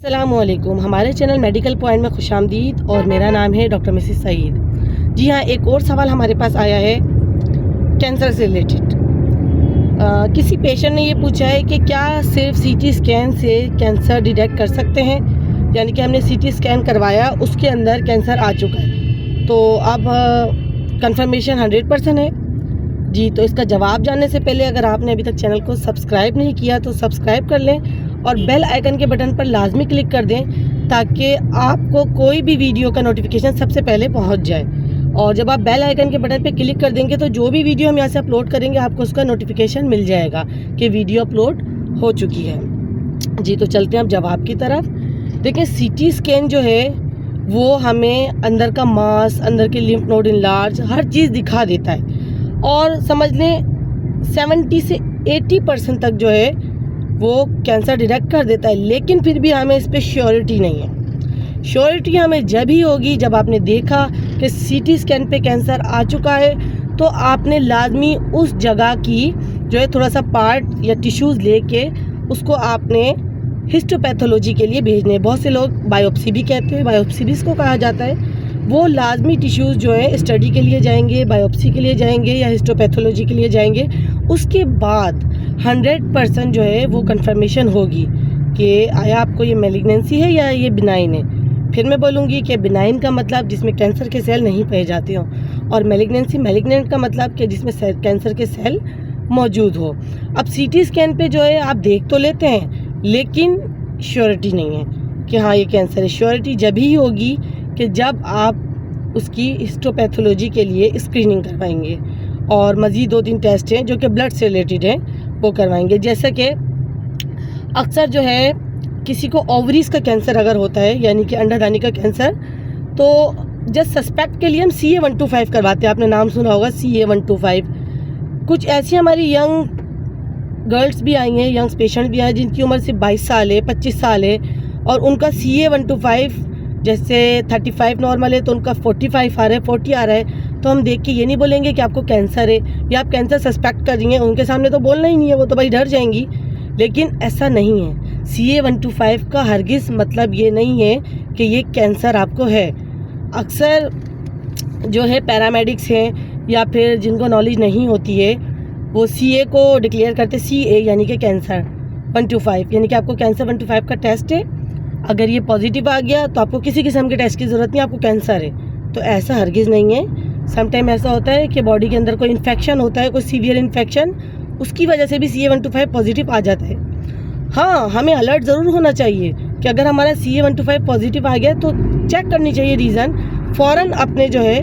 अस्सलामुअलैकुम। हमारे channel medical point में खुशामदीद और मेरा नाम है डॉक्टर मिसेस सईद। जी हाँ, एक और सवाल हमारे पास आया है कैंसर से रिलेटेड। किसी पेशेंट ने ये पूछा है कि क्या सिर्फ सीटी स्कैन से कैंसर डिटेक्ट कर सकते हैं, यानी कि हमने सीटी स्कैन करवाया उसके अंदर कैंसर आ चुका है, तो अब कंफर्मेशन 100% है जी। तो इसका जवाब जानने से पहले अगर आपने अभी तक चैनल को सब्सक्राइब नहीं किया तो सब्सक्राइब कर लें और बेल आइकन के बटन पर लाजमी क्लिक कर दें ताकि आपको कोई भी वीडियो का नोटिफिकेशन सबसे पहले पहुंच जाए। और जब आप बेल आइकन के बटन पर क्लिक कर देंगे तो जो भी वीडियो हम यहाँ से अपलोड करेंगे आपको उसका नोटिफिकेशन मिल जाएगा कि वीडियो अपलोड हो चुकी है जी। तो चलते हैं अब जवाब की तरफ। देखिए, सीटी स्कैन जो है वो हमें अंदर का मास, अंदर के लिम्फ नोड इनलार्ज, हर चीज़ दिखा देता है और समझ लें 70 से 80% तक जो है वो कैंसर डिटेक्ट कर देता है। लेकिन फिर भी हमें इस पर श्योरिटी नहीं है। श्योरिटी हमें जब ही होगी जब आपने देखा कि सीटी स्कैन पे कैंसर आ चुका है, तो आपने लाजमी उस जगह की जो है थोड़ा सा पार्ट या टिश्यूज़ लेके उसको आपने हिस्टोपैथोलॉजी के लिए भेजने। बहुत से लोग बायोप्सी भी कहते हैं, बायोप्सी भी इसको कहा जाता है। वो लाजमी टिश्यूज़ जो है स्टडी के लिए जाएंगे, बायोप्सी के लिए जाएंगे या हिस्टोपैथोलॉजी के लिए जाएंगे। उसके बाद 100% जो है वो कंफर्मेशन होगी कि आया आपको ये मैलिग्नेंसी है या ये बिनाइन है। फिर मैं बोलूँगी कि बिनाइन का मतलब जिसमें कैंसर के सेल नहीं पाए जाते हों, और मैलिग्नेंट का मतलब कि जिसमें कैंसर के सेल मौजूद हो। अब सीटी स्कैन पे जो है आप देख तो लेते हैं लेकिन श्योरिटी नहीं है कि हाँ ये कैंसर है। श्योरिटी जब ही होगी कि जब आप उसकी हिस्टोपैथोलॉजी के लिए स्क्रीनिंग करवाएंगे और मज़ीद 2-3 टेस्ट हैं जो कि ब्लड से रिलेटेड हैं वो करवाएंगे। जैसे कि अक्सर जो है किसी को ओवरीज का कैंसर अगर होता है, यानी कि अंडादानी का कैंसर, तो जस्ट सस्पेक्ट के लिए हम CA-125 करवाते हैं। आपने नाम सुना होगा CA-125। कुछ ऐसी हमारी यंग गर्ल्स भी आई हैं, यंग पेशेंट भी आए जिनकी उम्र सिर्फ 22 साल है, 25 साल है और उनका CA-125 जैसे 35 नॉर्मल है तो उनका 45 आ रहा है, 40 आ रहा है। तो हम देख के ये नहीं बोलेंगे कि आपको कैंसर है या आप कैंसर सस्पेक्ट कर रही हैं। उनके सामने तो बोलना ही नहीं है, वो तो भाई डर जाएंगी। लेकिन ऐसा नहीं है। CA-125 का हरगिज़ मतलब ये नहीं है कि ये कैंसर आपको है। अक्सर जो है पैरामेडिक्स हैं या फिर जिनको नॉलेज नहीं होती है वो CA को डिक्लेयर करते CA यानी कि कैंसर 125, यानी कि आपको कैंसर 125 का टेस्ट है। अगर ये पॉजिटिव आ गया तो आपको किसी किस्म के टेस्ट की ज़रूरत नहीं, आपको कैंसर है। तो ऐसा हरगिज़ नहीं है। समटाइम ऐसा होता है कि बॉडी के अंदर कोई इन्फेक्शन होता है, कोई सीवियर इन्फेक्शन, उसकी वजह से भी CA-125 पॉजिटिव आ जाता है। हाँ, हमें अलर्ट ज़रूर होना चाहिए कि अगर हमारा CA-125 पॉजिटिव आ गया तो चेक करनी चाहिए रीज़न। फ़ौरन अपने जो है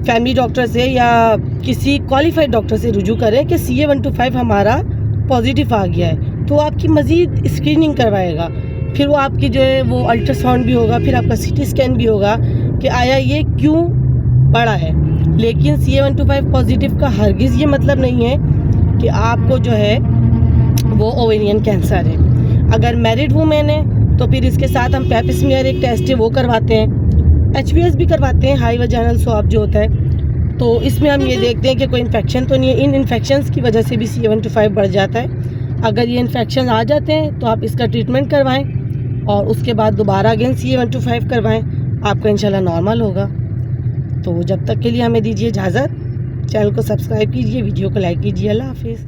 फैमिली डॉक्टर से या किसी क्वालिफाइड डॉक्टर से रुजू करें कि CA-125 हमारा पॉजिटिव आ गया है, तो आपकी मज़ीद स्क्रीनिंग करवाएगा। फिर वो आपकी जो है वो अल्ट्रासाउंड भी होगा, फिर आपका CT स्कैन भी होगा कि आया ये क्यों बढ़ा है। लेकिन CA-125 पॉजिटिव का हरगिज़ ये मतलब नहीं है कि आपको जो है वो ओवेरियन कैंसर है। अगर मैरिड वूमेन है तो फिर इसके साथ हम पेप स्मीयर एक टेस्ट है वो करवाते हैं, HBS भी करवाते हैं, हाई वजाइनल स्वाब जो होता है। तो इसमें हम ये देखते हैं कि कोई इन्फेक्शन तो नहीं है। इन इन्फेक्शंस की वजह से भी CA-125 बढ़ जाता है। अगर ये इन्फेक्शन आ जाते हैं तो आप इसका ट्रीटमेंट करवाएं और उसके बाद दोबारा अगेन CA-125 करवाएं, आपका इंशाल्लाह नॉर्मल होगा। तो जब तक के लिए हमें दीजिए इजाज़त। चैनल को सब्सक्राइब कीजिए, वीडियो को लाइक कीजिए। अल्लाह हाफिज़।